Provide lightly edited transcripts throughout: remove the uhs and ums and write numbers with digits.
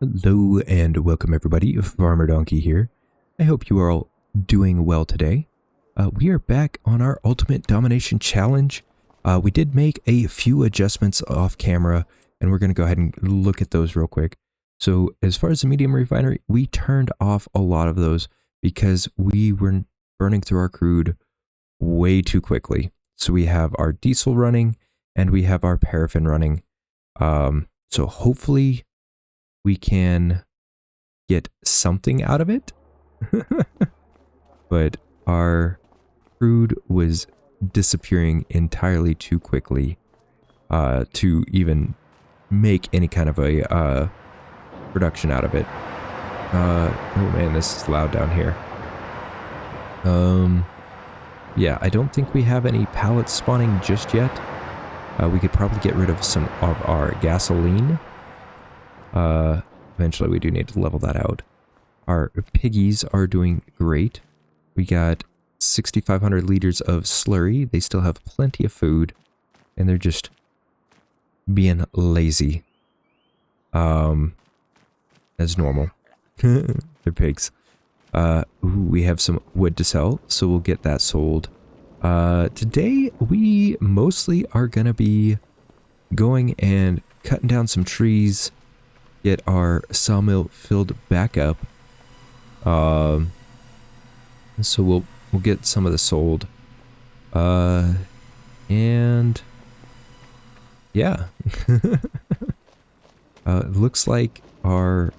Hello and welcome everybody, Farmer Donkey here. I hope you are all doing well today. We are back on our Ultimate Domination Challenge. We did make a few adjustments off camera, and we're going to go ahead and look at those real quick. So as far as the medium refinery, we turned off a lot of those because we were burning through our crude way too quickly. So we have our diesel running and we have our paraffin running. So hopefully we can get something out of it. But our crude was disappearing entirely too quickly to even make any kind of a production out of it. Oh man, this is loud down here. Yeah, I don't think we have any pallets spawning just yet. We could probably get rid of some of our gasoline. Eventually we do need to level that out. Our piggies are doing great. We got 6,500 liters of slurry. They still have plenty of food, and they're just being lazy. As normal. They're pigs. We have some wood to sell, so we'll get that sold. Today we mostly are gonna be going and cutting down some trees, get our sawmill filled back up. So we'll get some of this sold. And yeah. It looks like our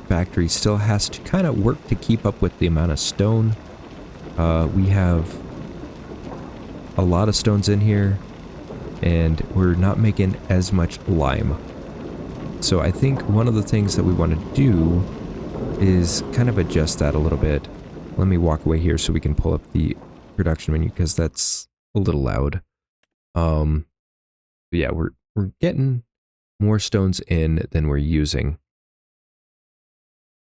factory still has to kind of work to keep up with the amount of stone. We have a lot of stones in here, and we're not making as much lime. So I think one of the things that we want to do is kind of adjust that a little bit. Let me walk away here so we can pull up the production menu, because that's a little loud. But yeah, we're getting more stones in than we're using.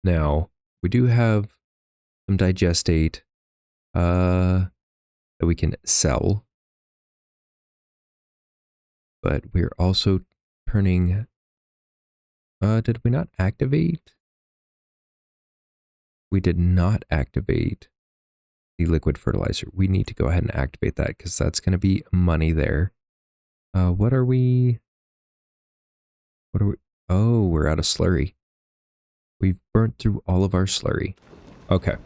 Now, we do have some digestate that we can sell. But we're also turning... did we not activate? We did not activate the liquid fertilizer. We need to go ahead and activate that, because that's going to be money there. What are we... Oh, we're out of slurry. We've burnt through all of our slurry. Okay.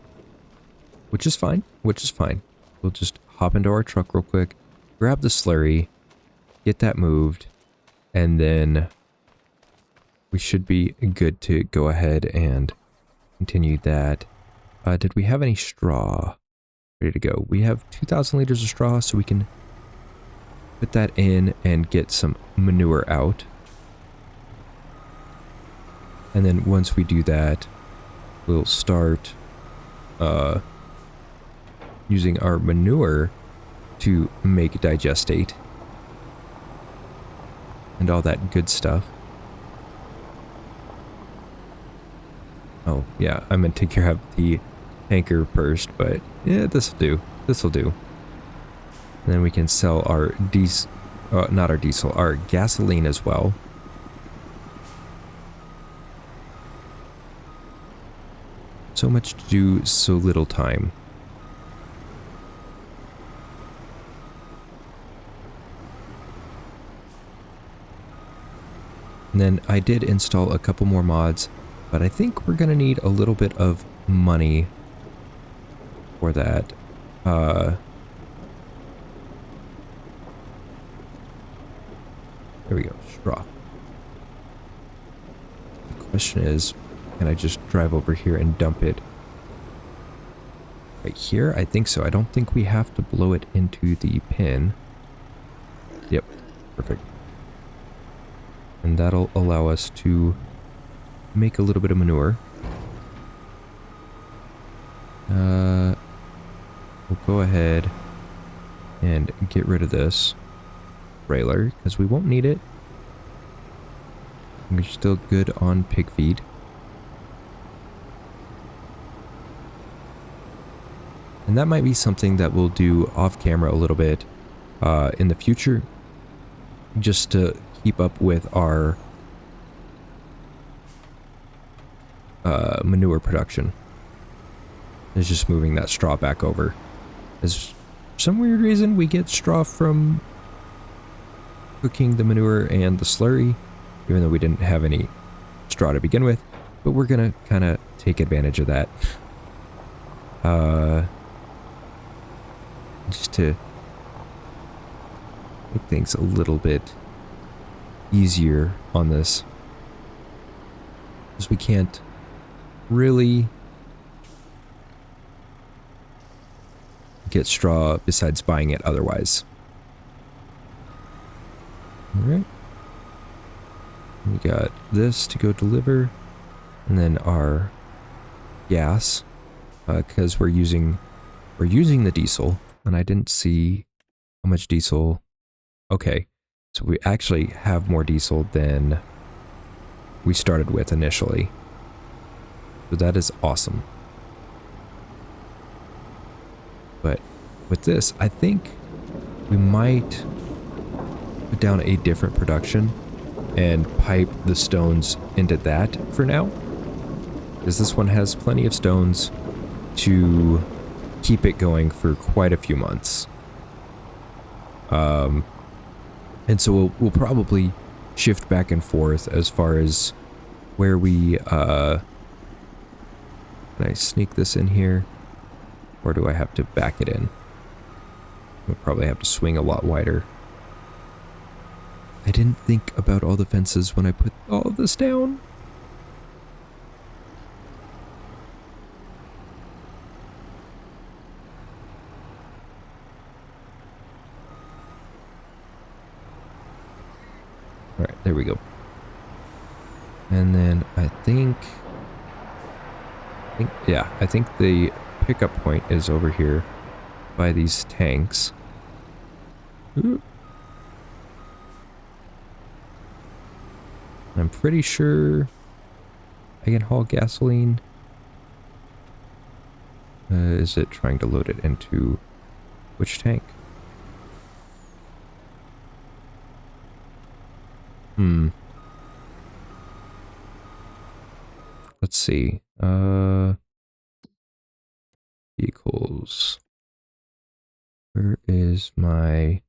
Which is fine. We'll just hop into our truck real quick, grab the slurry, get that moved, and then we should be good to go ahead and continue that. Did we have any straw ready to go? We have 2,000 liters of straw, so we can put that in and get some manure out. And then once we do that, we'll start using our manure to make digestate and all that good stuff. Oh, yeah, I meant to grab the tanker first, but yeah, this'll do. And then we can sell our our gasoline as well. So much to do, so little time. And then I did install a couple more mods, but I think we're going to need a little bit of money for that. There we go, straw. The question is, can I just drive over here and dump it right here? I think so. I don't think we have to blow it into the pin. Yep, perfect. And that'll allow us to make a little bit of manure. We'll go ahead and get rid of this trailer, because we won't need it. We're still good on pig feed. And that might be something that we'll do off camera a little bit in the future, just to keep up with our manure production. Is just moving that straw back over. There's some weird reason we get straw from cooking the manure and the slurry, even though we didn't have any straw to begin with, but we're gonna kind of take advantage of that. Just to make things a little bit easier on this, because we can't really get straw besides buying it otherwise. Alright. We got this to go deliver, and then our gas, because we're using the diesel, and I didn't see how much diesel. Okay, so we actually have more diesel than we started with initially. So that is awesome. But with this, I think we might put down a different production and pipe the stones into that for now, because this one has plenty of stones to keep it going for quite a few months. And so we'll probably shift back and forth as far as where we can I sneak this in here, or do I have to back it in? We'll probably have to swing a lot wider. I didn't think about all the fences when I put all of this down. Alright, there we go. And then I think the pickup point is over here by these tanks. Ooh. I'm pretty sure I can haul gasoline. Is it trying to load it into which tank? Let's see. Vehicles. Where is my...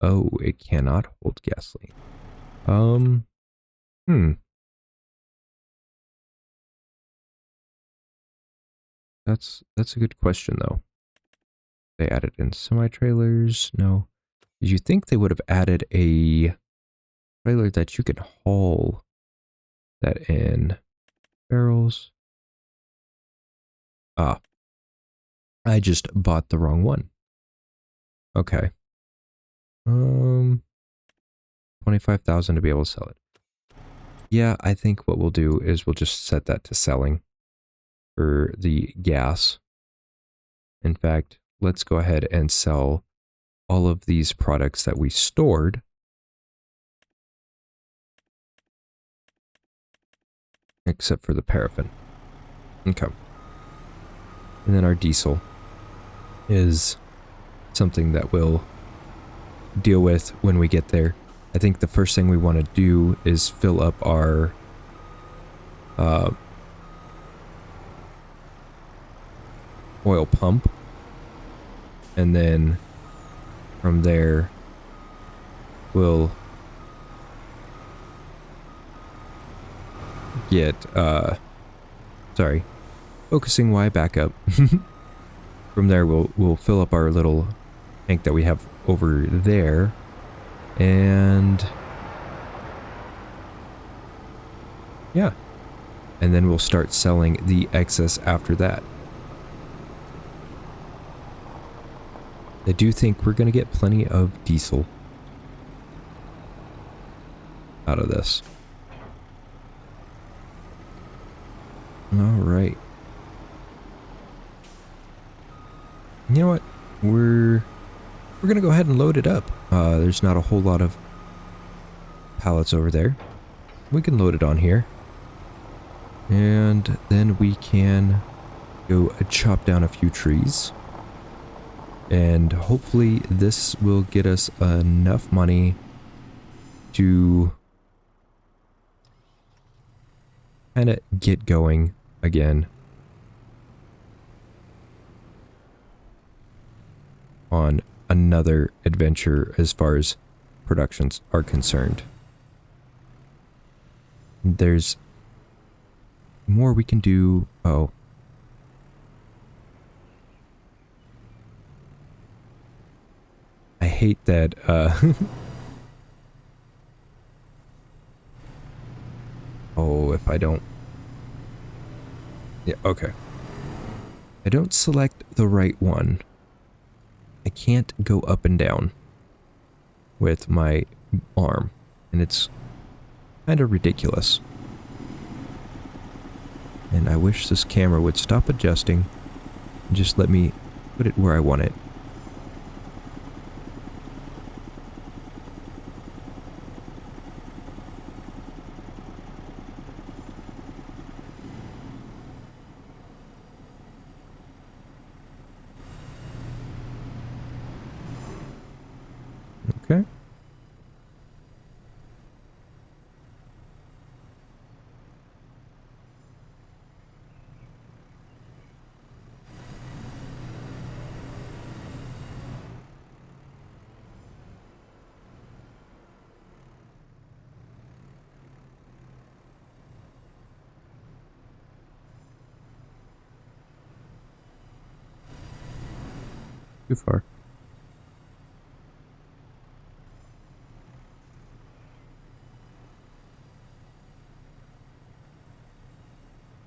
Oh, it cannot hold gasoline. That's a good question though. They added in semi-trailers? No. Did you think they would have added a trailer that you can haul that in? Barrels? Ah. I just bought the wrong one. Okay. 25,000 to be able to sell it. Yeah, I think what we'll do is we'll just set that to selling for the gas. In fact, let's go ahead and sell all of these products that we stored. Except for the paraffin. Okay. And then our diesel is something that we'll deal with when we get there. I think the first thing we want to do is fill up our oil pump, and then from there we'll get focusing Y back up. From there we'll fill up our little tank that we have over there, and yeah, and then we'll start selling the excess after that. I do think we're going to get plenty of diesel out of this. All right. You know what? We're going to go ahead and load it up. There's not a whole lot of pallets over there. We can load it on here. And then we can go chop down a few trees. And hopefully this will get us enough money to kind of get going again on another adventure as far as productions are concerned. There's more we can do. Oh. I hate that, oh, if I don't... Yeah, okay. I don't select the right one. I can't go up and down with my arm, and it's kind of ridiculous. And I wish this camera would stop adjusting and just let me put it where I want it. Okay. Too far.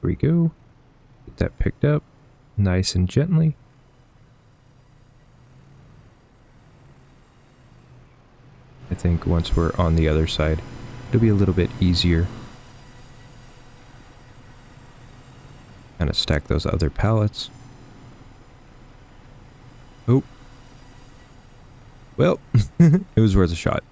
Here we go. Get that picked up nice and gently. I think once we're on the other side, it'll be a little bit easier. Kind of stack those other pallets. Oh. Well, it was worth a shot.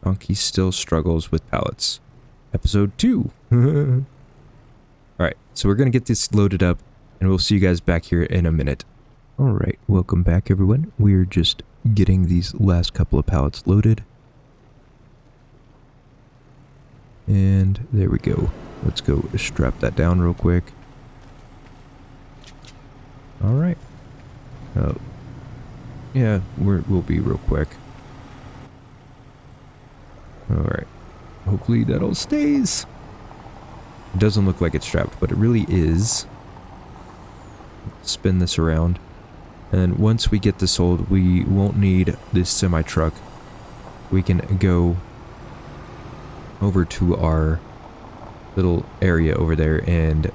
Donkey still struggles with pallets. Episode 2. Alright, so we're going to get this loaded up, and we'll see you guys back here in a minute. Alright, welcome back everyone. We're just getting these last couple of pallets loaded. And there we go. Let's go strap that down real quick. Alright. Oh. Yeah, we'll be real quick. Alright. Hopefully that all stays. It doesn't look like it's strapped, but it really is. Spin this around. And once we get this sold, we won't need this semi-truck. We can go over to our little area over there and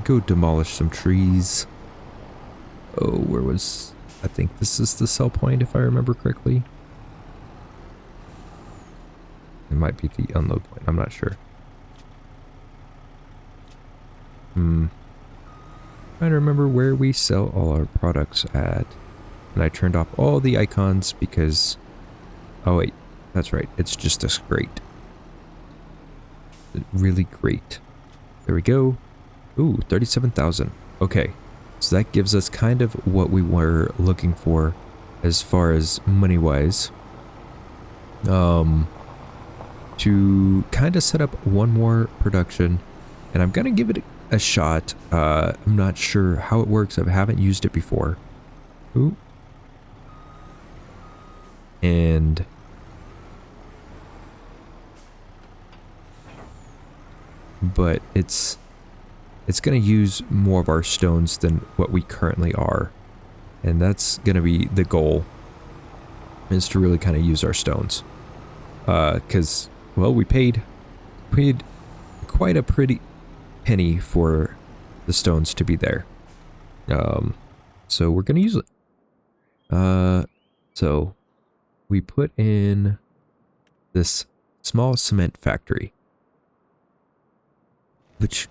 go demolish some trees. Oh, where was... I think this is the sell point, if I remember correctly. It might be the unload point, I'm not sure. Trying to remember where we sell all our products at. And I turned off all the icons because... Oh wait, that's right, it's just this grate. Really great. There we go. Ooh, 37,000. Okay, so that gives us kind of what we were looking for as far as money-wise. To kind of set up one more production, and I'm gonna give it a shot. I'm not sure how it works. I haven't used it before. Ooh. And but it's going to use more of our stones than what we currently are, and that's going to be the goal, is to really kind of use our stones, because well, we paid quite a pretty penny for the stones to be there, so we're going to use it. So we put in this small cement factory, which,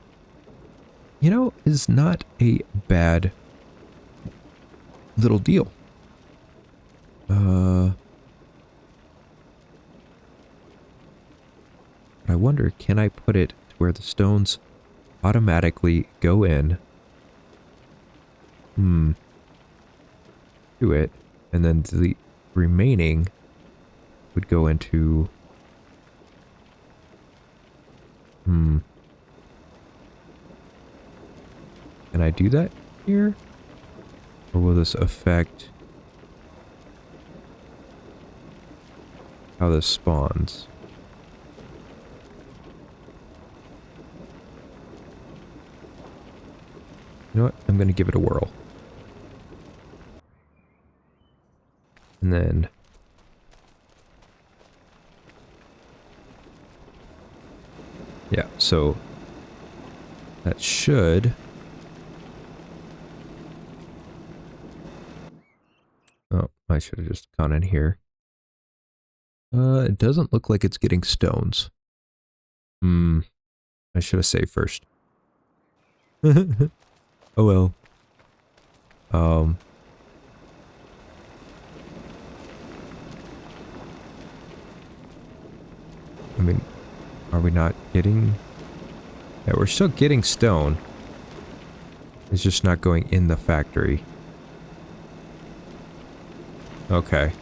you know, is not a bad little deal. I wonder, can I put it to where the stones automatically go in. Do it. And then the remaining would go into... Can I do that here? Or will this affect how this spawns? You know what? I'm going to give it a whirl. And then... yeah, so... that should... oh, I should have just gone in here. It doesn't look like it's getting stones. I should have saved first. Oh well. I mean, are we not getting... yeah, we're still getting stone. It's just not going in the factory. Okay.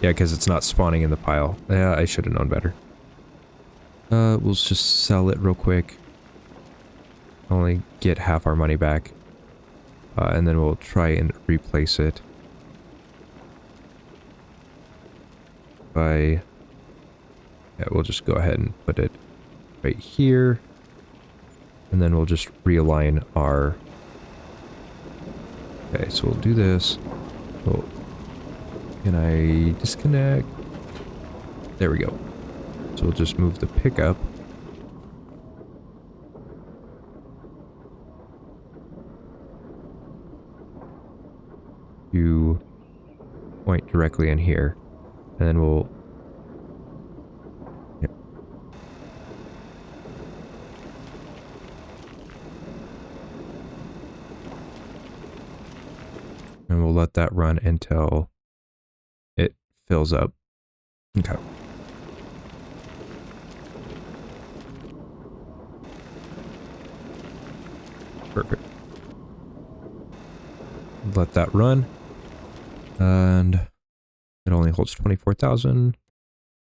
Yeah, because it's not spawning in the pile. Yeah, I should have known better. We'll just sell it real quick. Only get half our money back. And then we'll try and replace it. By... yeah, we'll just go ahead and put it right here. And then we'll just realign our... okay, so we'll do this. We'll... can I disconnect? There we go. So we'll just move the pickup. To point directly in here. And then we'll... yep. And we'll let that run until it fills up. Okay. Perfect. Let that run. And it only holds 24,000.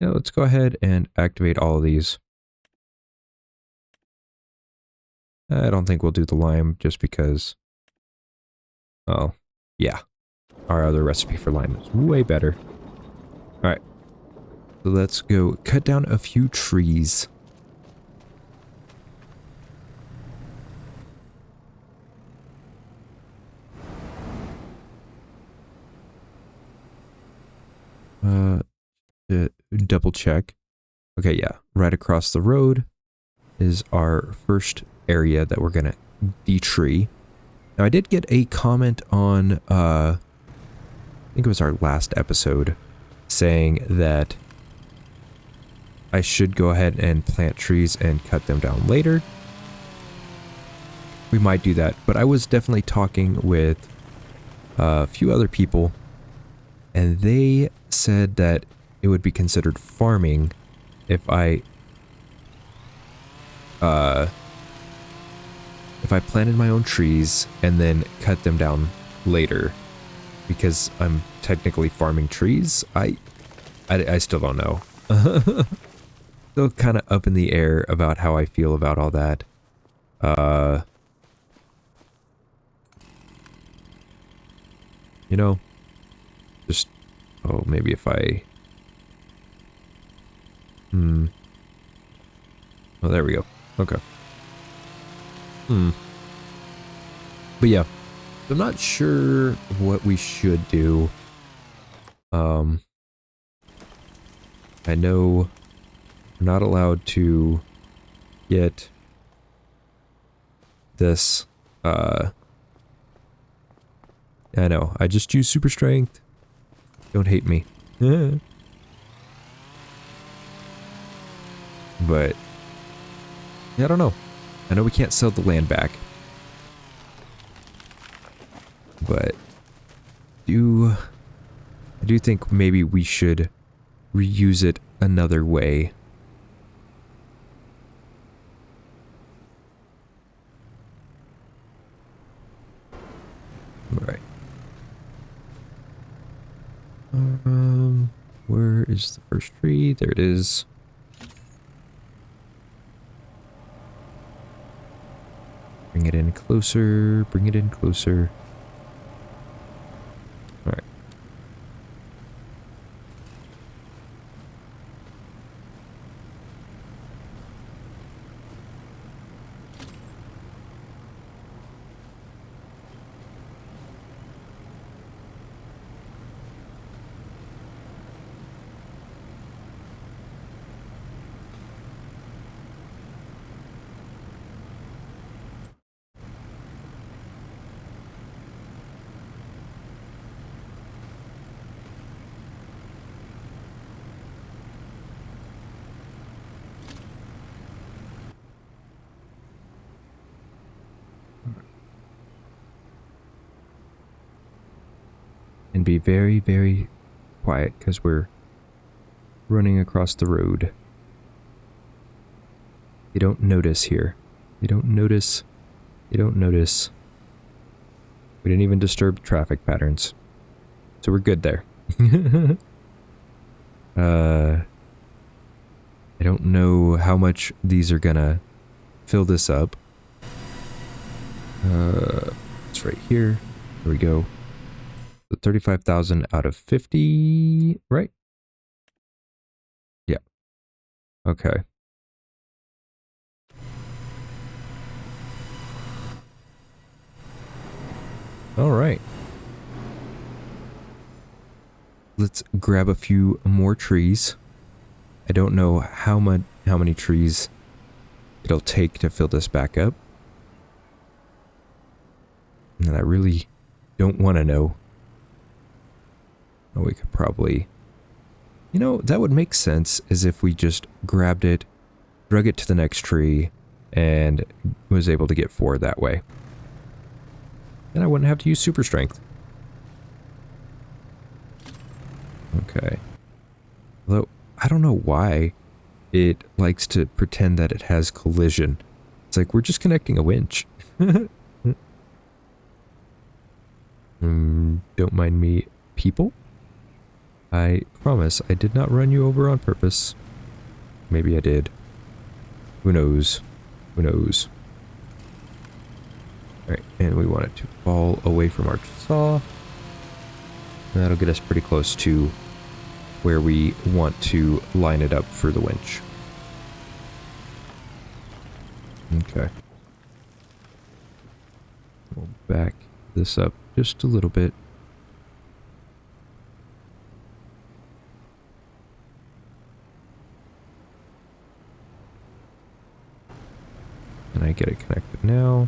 Yeah, let's go ahead and activate all of these. I don't think we'll do the lime just because... oh, yeah. Our other recipe for lime is way better. Alright. So let's go cut down a few trees. Double check. Okay, yeah. Right across the road is our first area that we're gonna de-tree. Now, I did get a comment on, I think it was our last episode, saying that I should go ahead and plant trees and cut them down later. We might do that, but I was definitely talking with a few other people, and they said that it would be considered farming if I planted my own trees and then cut them down later, because I'm technically farming trees. I still don't know. Still kind of up in the air about how I feel about all that. You know, just, oh, maybe if I... oh, there we go. Okay. But yeah, I'm not sure what we should do. I know we're not allowed to get this, I know, I just use super strength. Don't hate me. But, yeah, I don't know. I know we can't sell the land back. But, I do think maybe we should reuse it another way. Where is the first tree? There it is. Bring it in closer. Bring it in closer. All right. And be very, very quiet because we're running across the road. You don't notice here. You don't notice. You don't notice. We didn't even disturb traffic patterns. So we're good there. I don't know how much these are gonna fill this up. It's right here. There we go. So 35,000 out of 50, right? Yeah. Okay. All right. Let's grab a few more trees. I don't know how many trees it'll take to fill this back up. And I really don't want to know. Oh, we could probably... You know, that would make sense as if we just grabbed it, drug it to the next tree, and was able to get 4 that way. And I wouldn't have to use super strength. Okay. Although, I don't know why it likes to pretend that it has collision. It's like, we're just connecting a winch. Don't mind me, people. I promise I did not run you over on purpose. Maybe I did. Who knows? Who knows? Alright, and we want it to fall away from our saw. That'll get us pretty close to where we want to line it up for the winch. Okay. We'll back this up just a little bit. Can I get it connected now?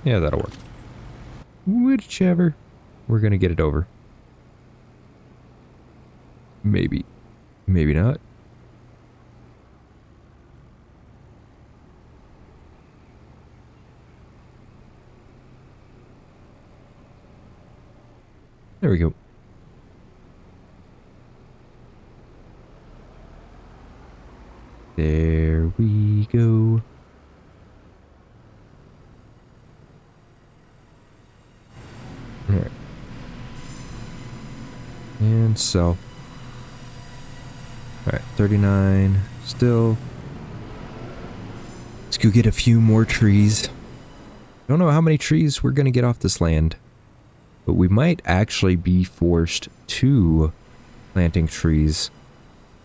Yeah, that'll work. Whichever. We're gonna get it over. Maybe. Maybe not. There we go. There we go. Alright. And so. Alright, 39 still. Let's go get a few more trees. Don't know how many trees we're gonna get off this land. But we might actually be forced to planting trees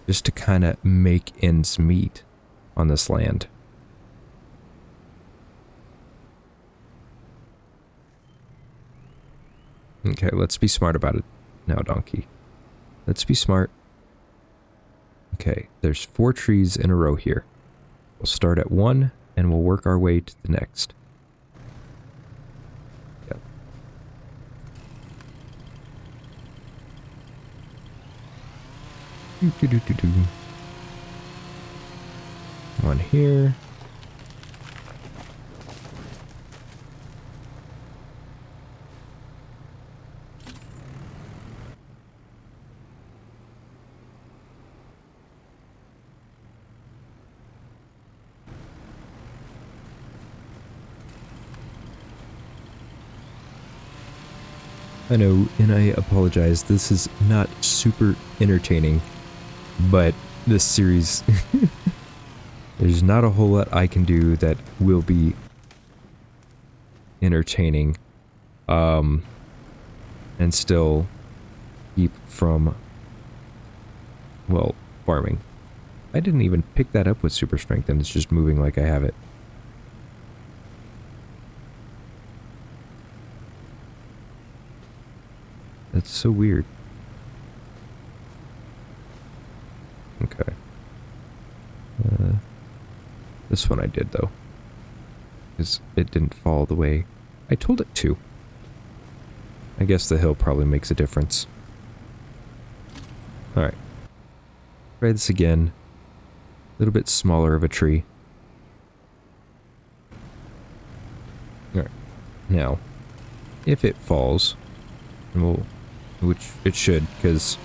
just to kind of make ends meet on this land. Okay, let's be smart about it now, donkey. Let's be smart. Okay, there's 4 trees in a row here. We'll start at 1 and we'll work our way to the next. Yep. One here. I know, and I apologize. This is not super entertaining, but this series, there's not a whole lot I can do that will be entertaining, and still keep from, well, farming. I didn't even pick that up with super strength, and it's just moving like I have it. That's so weird. Okay. This one I did, though. Because it didn't fall the way I told it to. I guess the hill probably makes a difference. Alright. Try this again. A little bit smaller of a tree. Alright. Now, if it falls, and we'll, which it should, because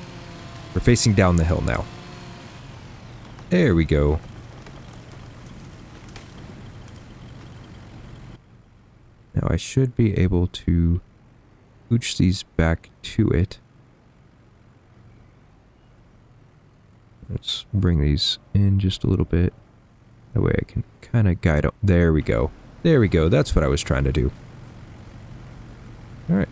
we're facing down the hill now. There we go. Now I should be able to pooch these back to it. Let's bring these in just a little bit. That way I can kind of guide up. There we go. There we go. That's what I was trying to do. Alright.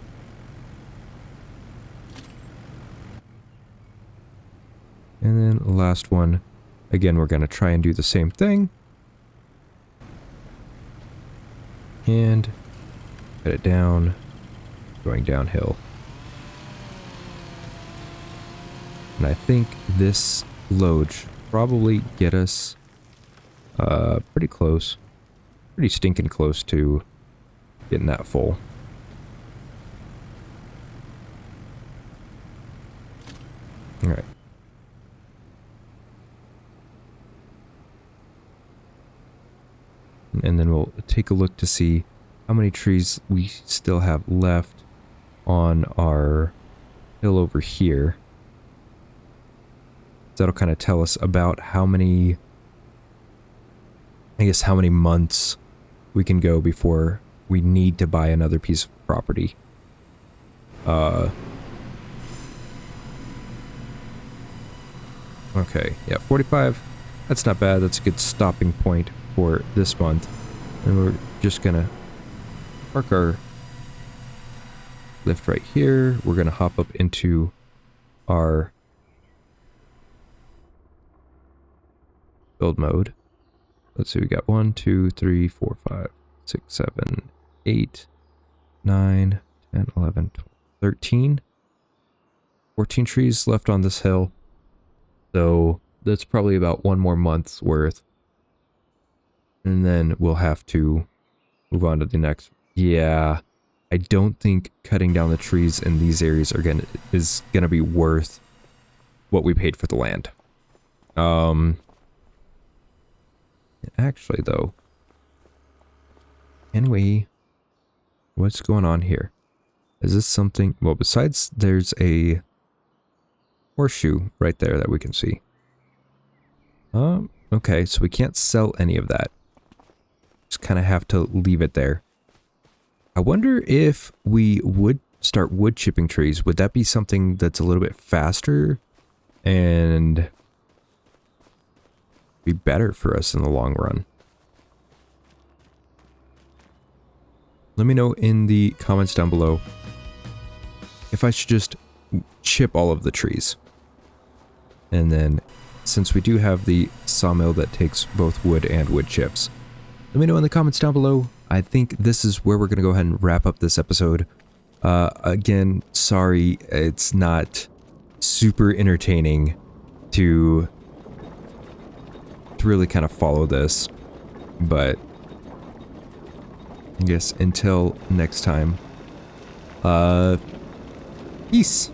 And then the last one. Again, we're going to try and do the same thing. And cut it down, going downhill. And I think this load should probably get us pretty close. Pretty stinking close to getting that full. Alright. And then we'll take a look to see how many trees we still have left on our hill over here. That'll kind of tell us about how many, I guess, how many months we can go before we need to buy another piece of property. Okay, yeah, 45. That's not bad. That's a good stopping point for this month. And we're just gonna park our lift right here. We're gonna hop up into our build mode. Let's see, we got 1, 2, 3, 4, 5, 6, 7, 8, 9, 10, 11, 12, 13. 14 trees left on this hill. So that's probably about one more month's worth. And then we'll have to move on to the next. Yeah, I don't think cutting down the trees in these areas is gonna be worth what we paid for the land. Actually though, can we, what's going on here? Is this something, well, besides there's a horseshoe right there that we can see. Okay, so we can't sell any of that. Just kind of have to leave it there. I wonder if we would start wood chipping trees, would that be something that's a little bit faster and be better for us in the long run? Let me know in the comments down below if I should just chip all of the trees. And then, since we do have the sawmill that takes both wood and wood chips, let me know in the comments down below. I think this is where we're going to go ahead and wrap up this episode. Again, sorry, it's not super entertaining to really kind of follow this, but I guess until next time, peace.